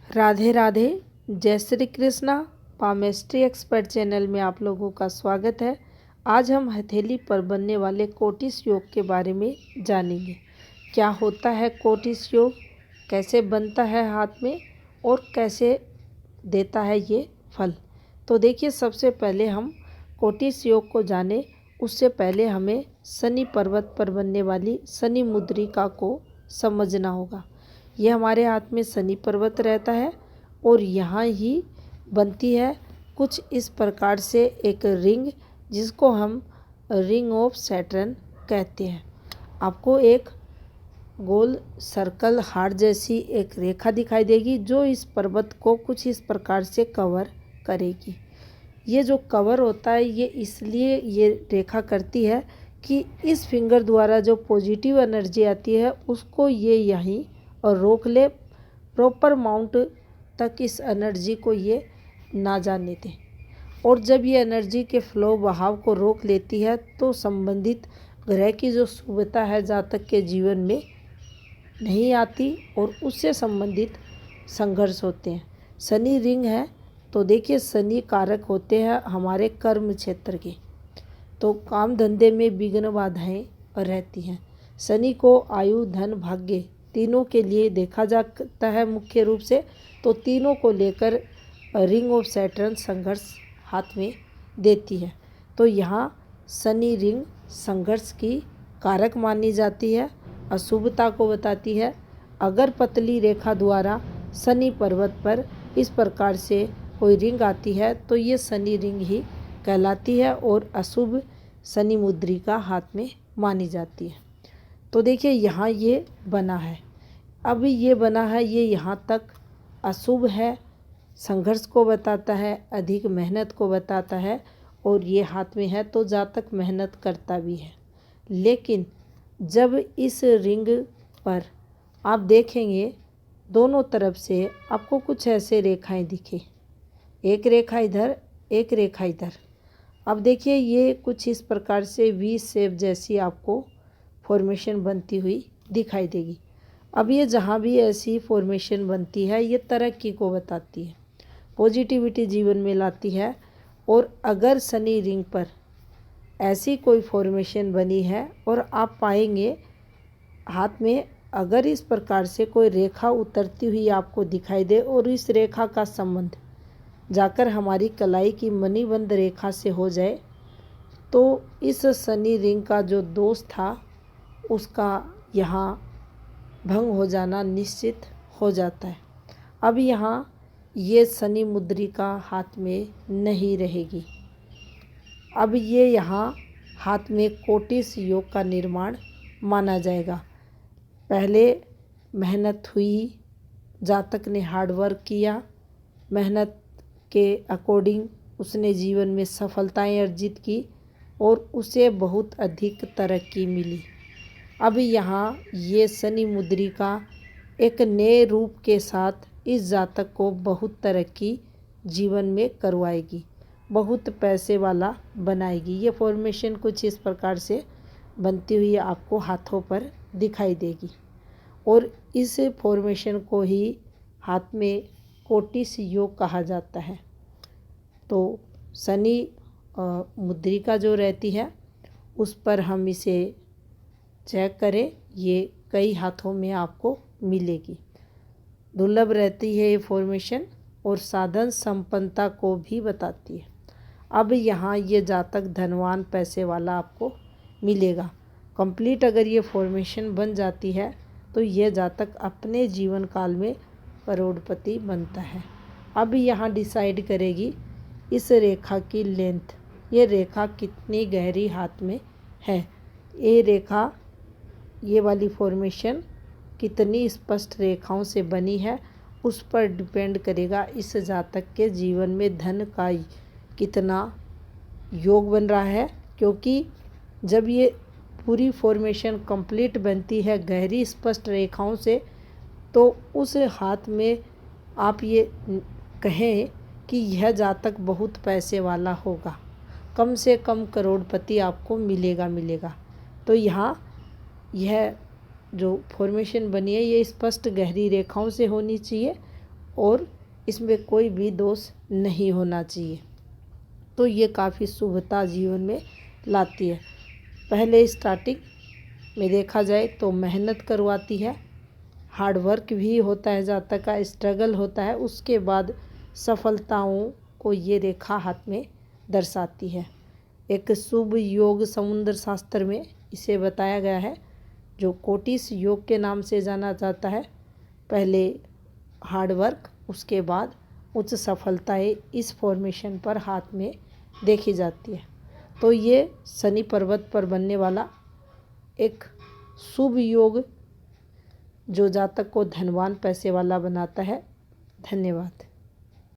राधे राधे। जय Shri Krishna. Palmistry expert channel में आप लोगों का स्वागत है। आज हम हथेली पर बनने वाले कोटिस योग के बारे में जानेंगे। क्या होता है कोटिस योग, कैसे बनता है हाथ में और कैसे देता है ये फल। तो देखिए, सबसे पहले हम कोटिस योग को जाने उससे पहले हमें शनि पर्वत पर बनने वाली शनि मुद्रिका को समझना होगा। यह हमारे हाथ में शनि पर्वत रहता है और यहाँ ही बनती है कुछ इस प्रकार से एक रिंग, जिसको हम रिंग ऑफ सैटर्न कहते हैं। आपको एक गोल सर्कल हार्ट जैसी एक रेखा दिखाई देगी जो इस पर्वत को कुछ इस प्रकार से कवर करेगी। ये जो कवर होता है ये इसलिए ये रेखा करती है कि इस फिंगर द्वारा जो पॉजिटिव एनर्जी आती है उसको ये यहीं और रोक ले, प्रॉपर माउंट तक इस एनर्जी को ये ना जाने दें। और जब ये एनर्जी के फ्लो बहाव को रोक लेती है तो संबंधित ग्रह की जो शुभता है जातक के जीवन में नहीं आती और उससे संबंधित संघर्ष होते हैं। शनि रिंग है तो देखिए, शनि कारक होते हैं हमारे कर्म क्षेत्र के, तो काम धंधे में विघ्न बाधाएँ रहती हैं। शनि को आयु, धन, भाग्य तीनों के लिए देखा जाता है मुख्य रूप से, तो तीनों को लेकर रिंग ऑफ सैटर्न संघर्ष हाथ में देती है। तो यहाँ शनि रिंग संघर्ष की कारक मानी जाती है, अशुभता को बताती है। अगर पतली रेखा द्वारा शनि पर्वत पर इस प्रकार से कोई रिंग आती है तो ये शनि रिंग ही कहलाती है और अशुभ शनि मुद्रिका हाथ में मानी जाती है। तो देखिए, यहाँ ये बना है, अब ये बना है, ये यहाँ तक अशुभ है, संघर्ष को बताता है, अधिक मेहनत को बताता है और ये हाथ में है तो जातक मेहनत करता भी है। लेकिन जब इस रिंग पर आप देखेंगे दोनों तरफ से आपको कुछ ऐसे रेखाएं दिखे, एक रेखा इधर, एक रेखा इधर। अब देखिए, ये कुछ इस प्रकार से वी शेप जैसी आपको फॉर्मेशन बनती हुई दिखाई देगी। अब ये जहाँ भी ऐसी फॉर्मेशन बनती है ये तरक्की को बताती है, पॉजिटिविटी जीवन में लाती है। और अगर शनि रिंग पर ऐसी कोई फॉर्मेशन बनी है और आप पाएंगे हाथ में अगर इस प्रकार से कोई रेखा उतरती हुई आपको दिखाई दे और इस रेखा का संबंध जाकर हमारी कलाई की मणिबंध रेखा से हो जाए, तो इस शनि रिंग का जो दोष था उसका यहाँ भंग हो जाना निश्चित हो जाता है। अब यहाँ ये शनि मुद्रिका हाथ में नहीं रहेगी। अब ये यहाँ हाथ में कोटिस योग का निर्माण माना जाएगा। पहले मेहनत हुई, जातक ने हार्ड वर्क किया, मेहनत के अकॉर्डिंग उसने जीवन में सफलताएं अर्जित की और उसे बहुत अधिक तरक्की मिली। अब यहाँ ये शनि मुद्रिका एक नए रूप के साथ इस जातक को बहुत तरक्की जीवन में करवाएगी, बहुत पैसे वाला बनाएगी। ये फॉर्मेशन कुछ इस प्रकार से बनती हुई आपको हाथों पर दिखाई देगी और इस फॉर्मेशन को ही हाथ में कोटिस योग कहा जाता है। तो शनि मुद्रिका जो रहती है उस पर हम इसे चेक करें, ये कई हाथों में आपको मिलेगी। दुर्लभ रहती है ये फॉर्मेशन और साधन संपन्नता को भी बताती है। अब यहाँ ये जातक धनवान पैसे वाला आपको मिलेगा। कंप्लीट अगर ये फॉर्मेशन बन जाती है तो ये जातक अपने जीवन काल में करोड़पति बनता है। अब यहाँ डिसाइड करेगी इस रेखा की लेंथ, ये रेखा कितनी गहरी हाथ में है, ये रेखा, ये वाली फॉर्मेशन कितनी स्पष्ट रेखाओं से बनी है, उस पर डिपेंड करेगा इस जातक के जीवन में धन का कितना योग बन रहा है। क्योंकि जब ये पूरी फॉर्मेशन कंप्लीट बनती है गहरी स्पष्ट रेखाओं से, तो उस हाथ में आप ये कहें कि यह जातक बहुत पैसे वाला होगा, कम से कम करोड़पति आपको मिलेगा। तो यहाँ यह जो फॉर्मेशन बनी है ये स्पष्ट गहरी रेखाओं से होनी चाहिए और इसमें कोई भी दोष नहीं होना चाहिए। तो ये काफ़ी शुभता जीवन में लाती है। पहले स्टार्टिंग में देखा जाए तो मेहनत करवाती है, हार्ड वर्क भी होता है, जहाँ तक का स्ट्रगल होता है, उसके बाद सफलताओं को ये रेखा हाथ में दर्शाती है। एक शुभ योग समुद्र शास्त्र में इसे बताया गया है, जो कोटिस योग के नाम से जाना जाता है। पहले हार्ड वर्क, उसके बाद उच्च सफलताएं इस फॉर्मेशन पर हाथ में देखी जाती है। तो ये शनि पर्वत पर बनने वाला एक शुभ योग जो जातक को धनवान पैसे वाला बनाता है। धन्यवाद।